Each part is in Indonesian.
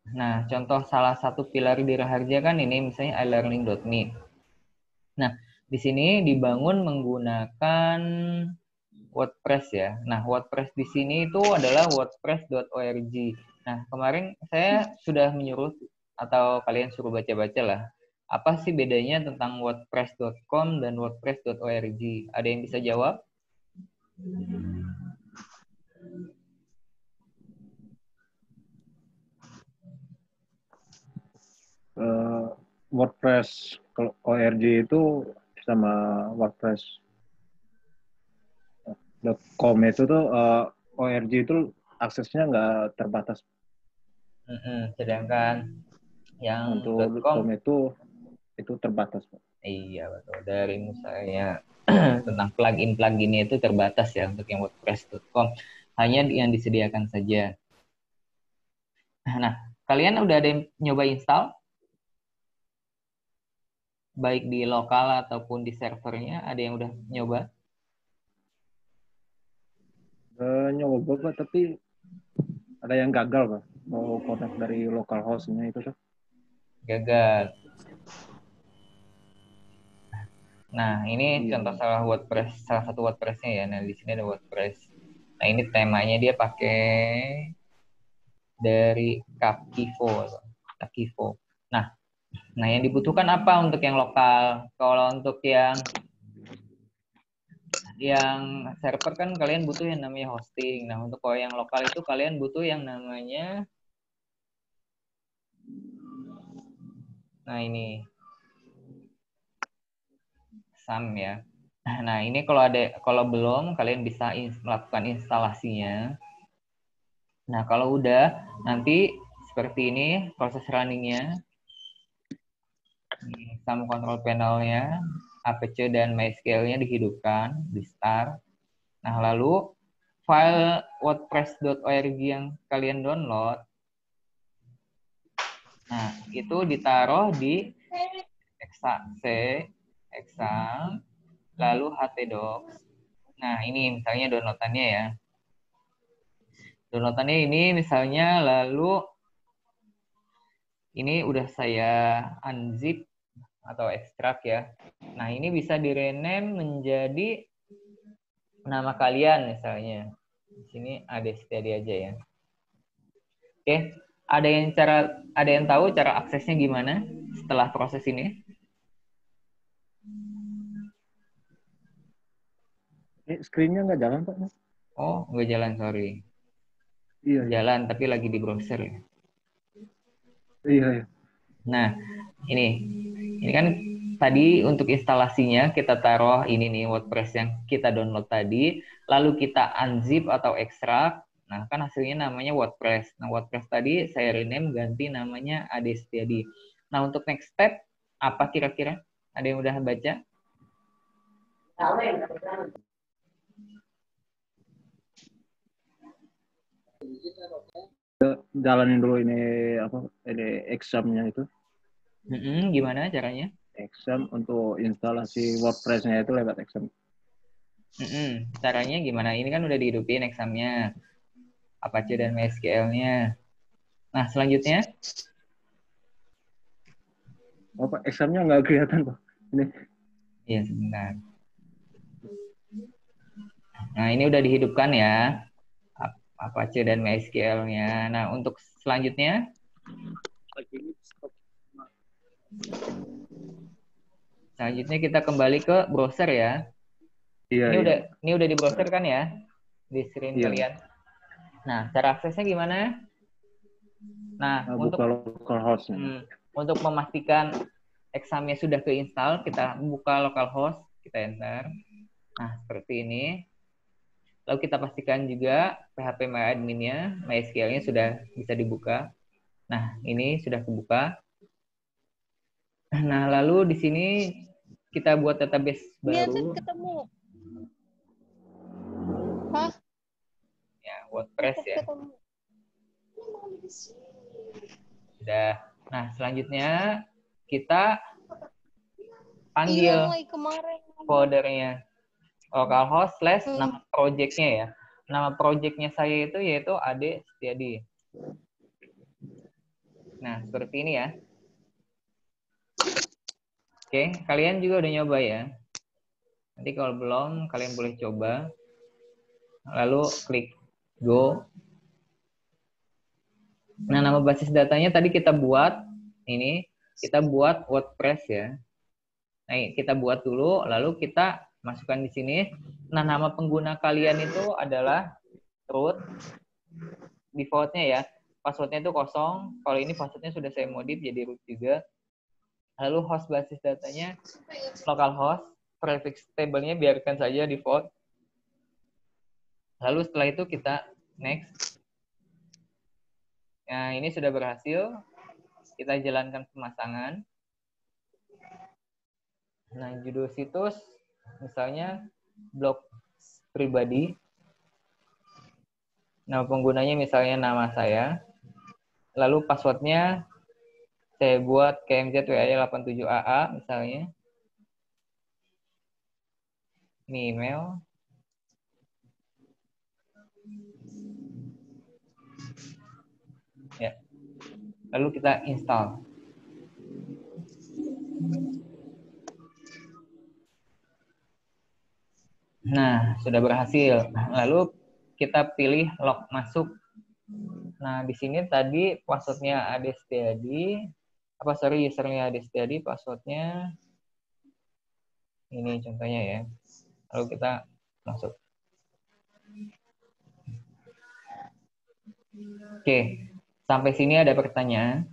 Nah, contoh salah satu pilar di Raharja kan ini misalnya iLearning.me. Nah, di sini dibangun menggunakan WordPress ya. Nah, WordPress di sini itu adalah wordpress.org. Nah, kemarin saya sudah menyuruh atau kalian suruh baca-baca lah. Apa sih bedanya tentang wordpress.com dan wordpress.org? Ada yang bisa jawab? WordPress kalau ORG itu sama WordPress.com itu tuh ORG itu aksesnya nggak terbatas. Sedangkan yang Untuk .com .com, itu terbatas, Pak. iya betul. Dari misalnya tentang plugin-pluginnya itu terbatas ya untuk yang wordpress.com. Hanya yang disediakan saja. Nah, kalian udah ada yang nyoba install? Baik di lokal ataupun di servernya, ada yang udah nyoba? Nyoba, Pak, tapi ada yang gagal, Pak. Mau connect dari local hostnya itu tuh. Gagal. Nah, ini Iya, contoh iya. salah satu WordPress-nya ya. Nah, di sini ada WordPress. Nah, ini temanya dia pakai dari Capkivo. Capkivo. Nah, yang dibutuhkan apa untuk yang lokal? Kalau untuk yang server kan kalian butuh yang namanya hosting. Nah, untuk kalau yang lokal itu kalian butuh yang namanya, nah ini SAM ya. Nah, ini kalau belum kalian bisa melakukan instalasinya. Nah, kalau udah nanti seperti ini proses runningnya, SAM control panelnya, APC dan MySQL-nya dihidupkan, di start. Nah, lalu file wordpress.org yang kalian download, nah itu ditaruh di exam, lalu htdocs. Nah, ini misalnya downloadannya ya. Downloadannya ini misalnya lalu ini udah saya unzip atau ekstrak ya. Nah, ini bisa di-rename menjadi nama kalian misalnya. Di sini ada tadi aja ya. Oke, ada yang tahu cara aksesnya gimana setelah proses ini? Screen-nya nggak jalan, Pak. Oh, nggak jalan, sorry. Iya, iya. Jalan tapi lagi di browser ya. Iya, iya. Nah, ini kan tadi untuk instalasinya kita taruh ini nih WordPress yang kita download tadi, lalu kita unzip atau ekstrak. Nah, kan hasilnya namanya WordPress. Nah, WordPress tadi saya rename ganti namanya Ade Setiadi. Nah, untuk next step apa kira-kira? Ada yang udah baca? Jalanin dulu ini examnya itu. Gimana caranya? Exam untuk instalasi WordPress-nya itu lewat exam. Caranya gimana? Ini kan udah dihidupin examnya, Apache dan MySQL-nya. Nah, selanjutnya, Oh, Pak, examnya nggak kelihatan, Pak. Ini. ya sebentar. Nah, ini udah dihidupkan ya, Apache dan MySQL-nya. Nah, untuk selanjutnya kita kembali ke browser ya. Iya, Ini iya. udah di browser kan ya, di screen Iya, Pak. kalian. Nah, cara aksesnya gimana? Nah, Nah, buka local host-nya. untuk memastikan examnya sudah keinstall, kita buka localhost, kita enter. Nah, seperti ini. Lalu kita pastikan juga PHP MyAdmin-nya, MySQL-nya sudah bisa dibuka. Nah, ini sudah kebuka. Nah, lalu di sini kita buat database baru. Ketemu. Hah? Ya, WordPress ya. Ketemu. Sudah. Nah, selanjutnya kita Hilang panggil lagi kemarin. foldernya localhost / nama projectnya ya. Nama projectnya saya itu yaitu Ade Setiadi. Nah, seperti ini ya. Oke, kalian juga udah nyoba ya. Nanti kalau belum, kalian boleh coba. Lalu klik go. Nah, nama basis datanya tadi kita buat. Ini, kita buat WordPress ya. Nah, kita buat dulu, lalu kita masukkan di sini. Nah, nama pengguna kalian itu adalah root. Defaultnya ya. Passwordnya itu kosong. Kalau ini passwordnya sudah saya modif jadi root juga. Lalu host basis datanya localhost. Prefix table-nya biarkan saja default. Lalu setelah itu kita next. Nah, ini sudah berhasil. Kita jalankan pemasangan. Nah, judul situs misalnya blog pribadi. Nama penggunanya misalnya nama saya. Lalu passwordnya saya buat KMZWAY87AA misalnya. Ini email. Ya. Lalu kita install. Nah, sudah berhasil. Lalu kita pilih log masuk. Nah, di sini tadi passwordnya Adestiadi. Usernya Adestiadi, passwordnya ini contohnya ya. Lalu kita masuk. Oke, sampai sini ada pertanyaan?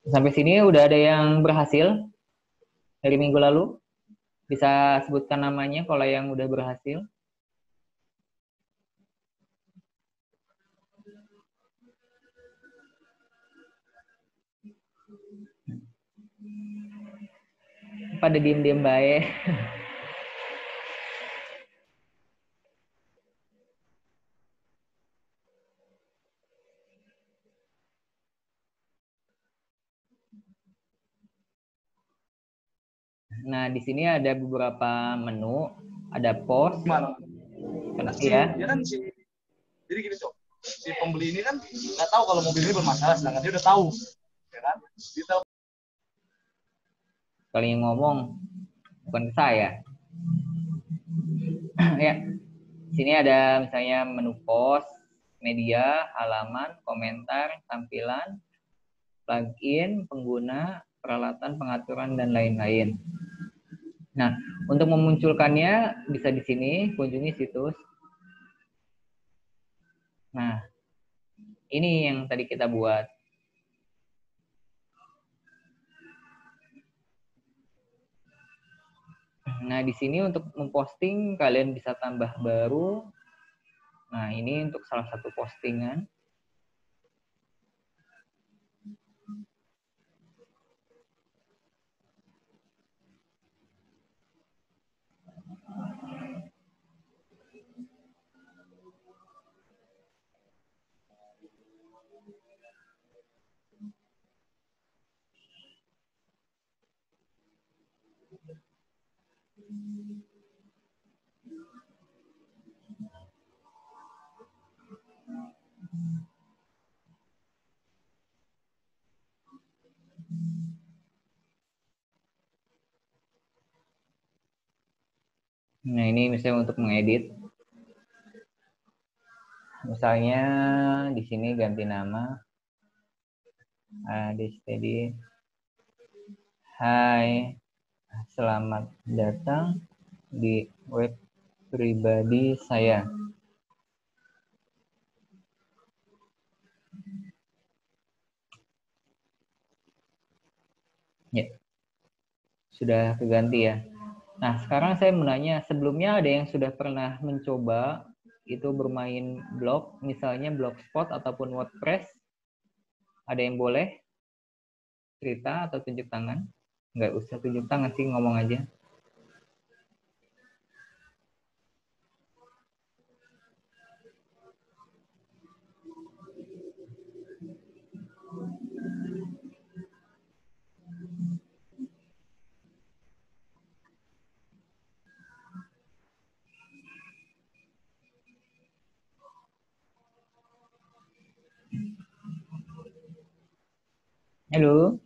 Sampai sini udah ada yang berhasil dari minggu lalu? Bisa sebutkan namanya kalau yang udah berhasil? Pada diem-diem baik. Nah, di sini ada beberapa menu, ada post. Kenapa ya? Dia kan jadi gini Cok, si pembeli ini kan nggak tahu kalau mobil ini bermasalah, sedangkan dia udah tahu, ya kan? Dia tahu. Kalau yang ngomong bukan saya. Ya, sini ada misalnya menu post, media, halaman, komentar, tampilan, plugin, pengguna, peralatan, pengaturan, dan lain-lain. Nah, untuk memunculkannya bisa di sini, kunjungi situs. Nah, ini yang tadi kita buat. Nah, di sini untuk memposting, kalian bisa tambah baru. Nah, ini untuk salah satu postingan. Nah, ini misalnya untuk mengedit. Misalnya di sini ganti nama. Adestiadi. Hai, selamat datang di web pribadi saya. Ya, sudah keganti ya. Nah, sekarang saya menanya, sebelumnya ada yang sudah pernah mencoba itu bermain blog, misalnya Blogspot ataupun WordPress, ada yang boleh cerita atau tunjuk tangan? Nggak usah tunjuk tangan sih, ngomong aja. Halo?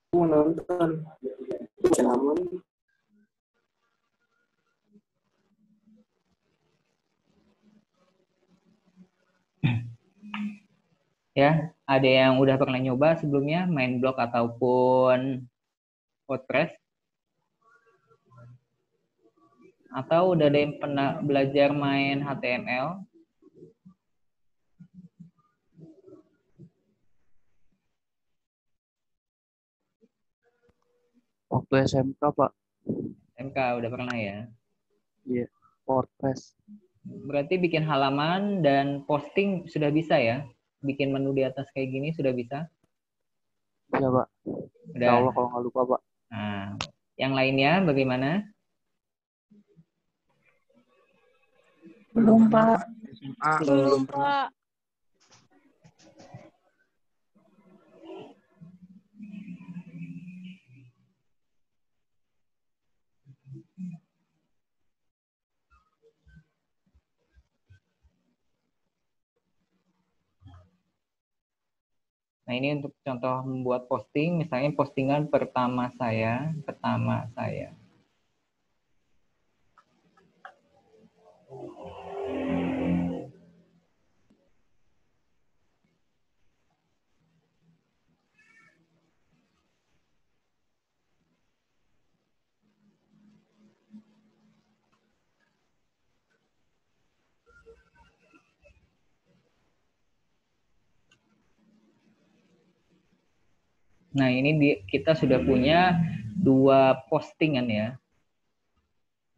Mau nonton lama. Ya, ada yang udah pernah nyoba sebelumnya main blog ataupun WordPress? Atau udah ada yang pernah belajar main HTML? Waktu SMK, Pak. MK udah pernah ya? Iya, WordPress. Berarti bikin halaman dan posting sudah bisa ya? Bikin menu di atas kayak gini sudah bisa? Iya, Pak. Insya Udah. Allah kalau nggak lupa, Pak. Nah, yang lainnya bagaimana? Belum, Pak. Belum pernah. Pak. Nah, ini untuk contoh membuat posting, misalnya postingan pertama saya. Nah, ini kita sudah punya 2 postingan ya.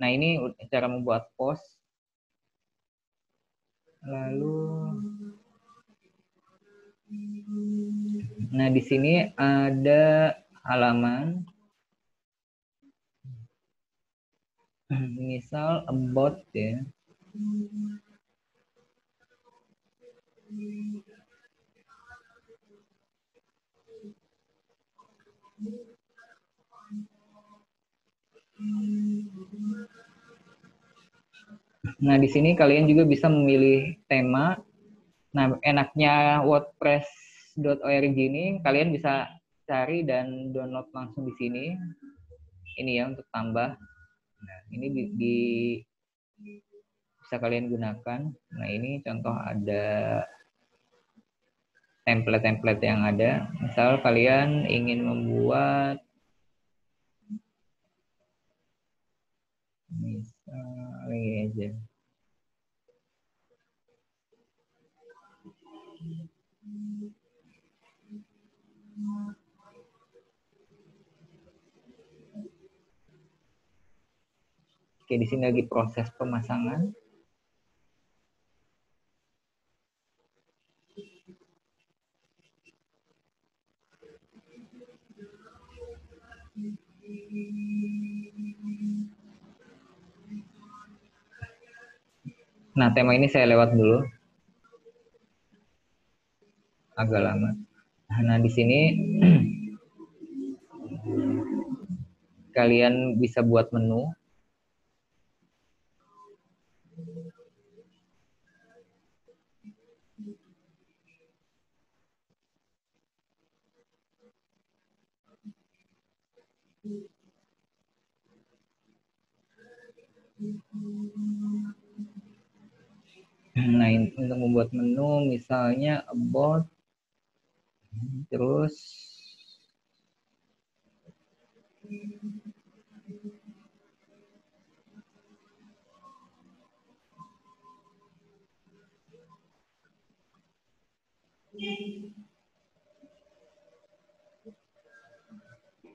Nah, ini cara membuat post. Lalu, nah di sini ada halaman. Misal about ya. Nah, di sini kalian juga bisa memilih tema. Nah, enaknya WordPress.org ini kalian bisa cari dan download langsung di sini. Ini ya untuk tambah. Nah, ini bisa kalian gunakan. Nah, ini contoh ada template-template yang ada. Misal kalian ingin membuat misal ini aja. Oke, di sini lagi proses pemasangan. Nah, tema ini saya lewat dulu. Agak lama. Nah, di sini kalian bisa buat menu. Nah, untuk membuat menu misalnya about, terus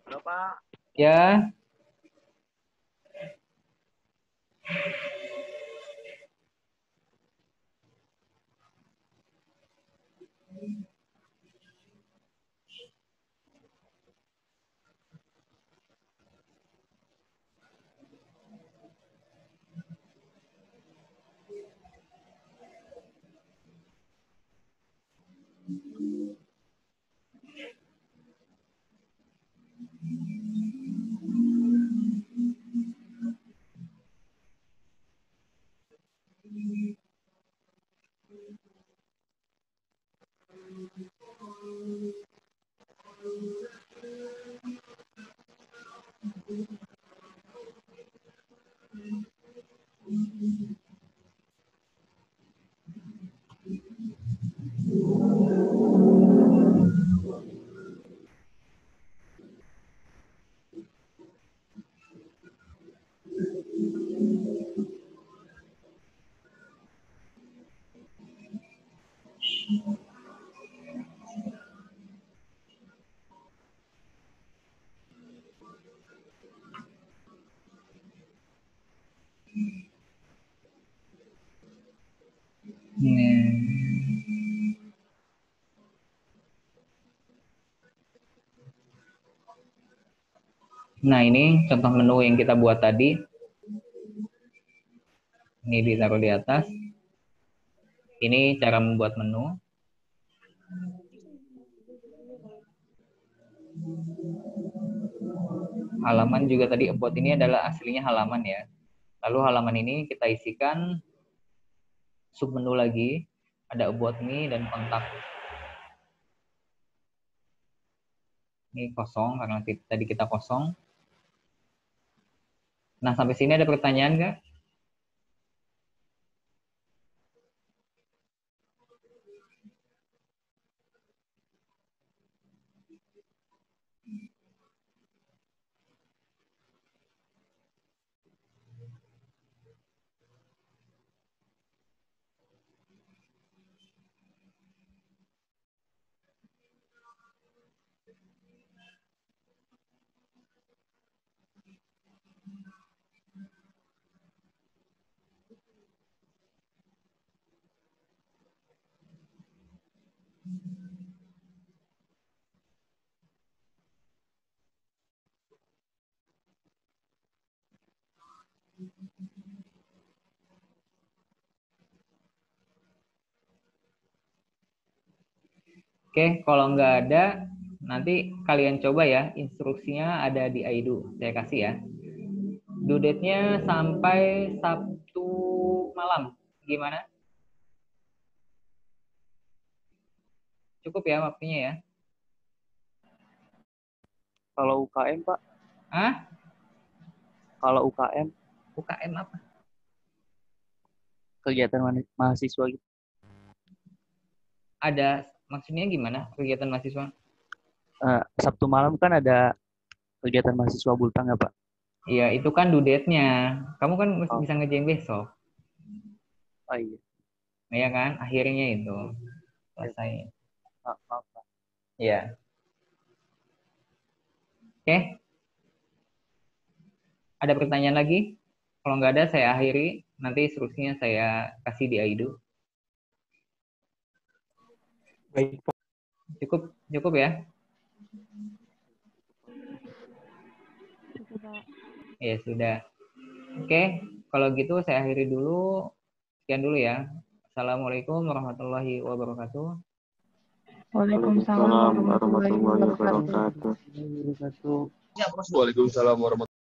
Bapak. ya. Nah, ini contoh menu yang kita buat tadi. Ini ditaruh di atas. Ini cara membuat menu. Halaman juga tadi about ini adalah aslinya halaman ya. Lalu halaman ini kita isikan submenu lagi. Ada about me dan kontak. Ini kosong karena tadi kita kosong. Nah, sampai sini ada pertanyaan nggak? Oke, kalau nggak ada, nanti kalian coba ya. Instruksinya ada di Aidu. Saya kasih ya. Due date-nya sampai Sabtu malam. Gimana? Cukup ya waktunya ya? Kalau UKM, Pak? Hah? Kalau UKM, UKM apa? kegiatan mahasiswa gitu. Ada, maksudnya gimana kegiatan mahasiswa? Sabtu malam kan ada kegiatan mahasiswa Bultang ya, Pak? Iya, itu kan due date-nya. Kamu kan Oh. bisa ngerjain besok. Oh iya. Iya kan? Akhirnya itu. Selesai. Maaf, Pak. Iya. Oke. Ada pertanyaan lagi? Kalau nggak ada, saya akhiri. Nanti instruksinya saya kasih di Aidu. Baik, Pak. Cukup ya? Cukup, Pak. Ya sudah. Oke, kalau gitu saya akhiri dulu. Sekian dulu ya. Assalamualaikum warahmatullahi wabarakatuh. Waalaikumsalam warahmatullahi wabarakatuh. Waalaikumsalam warahmatullahi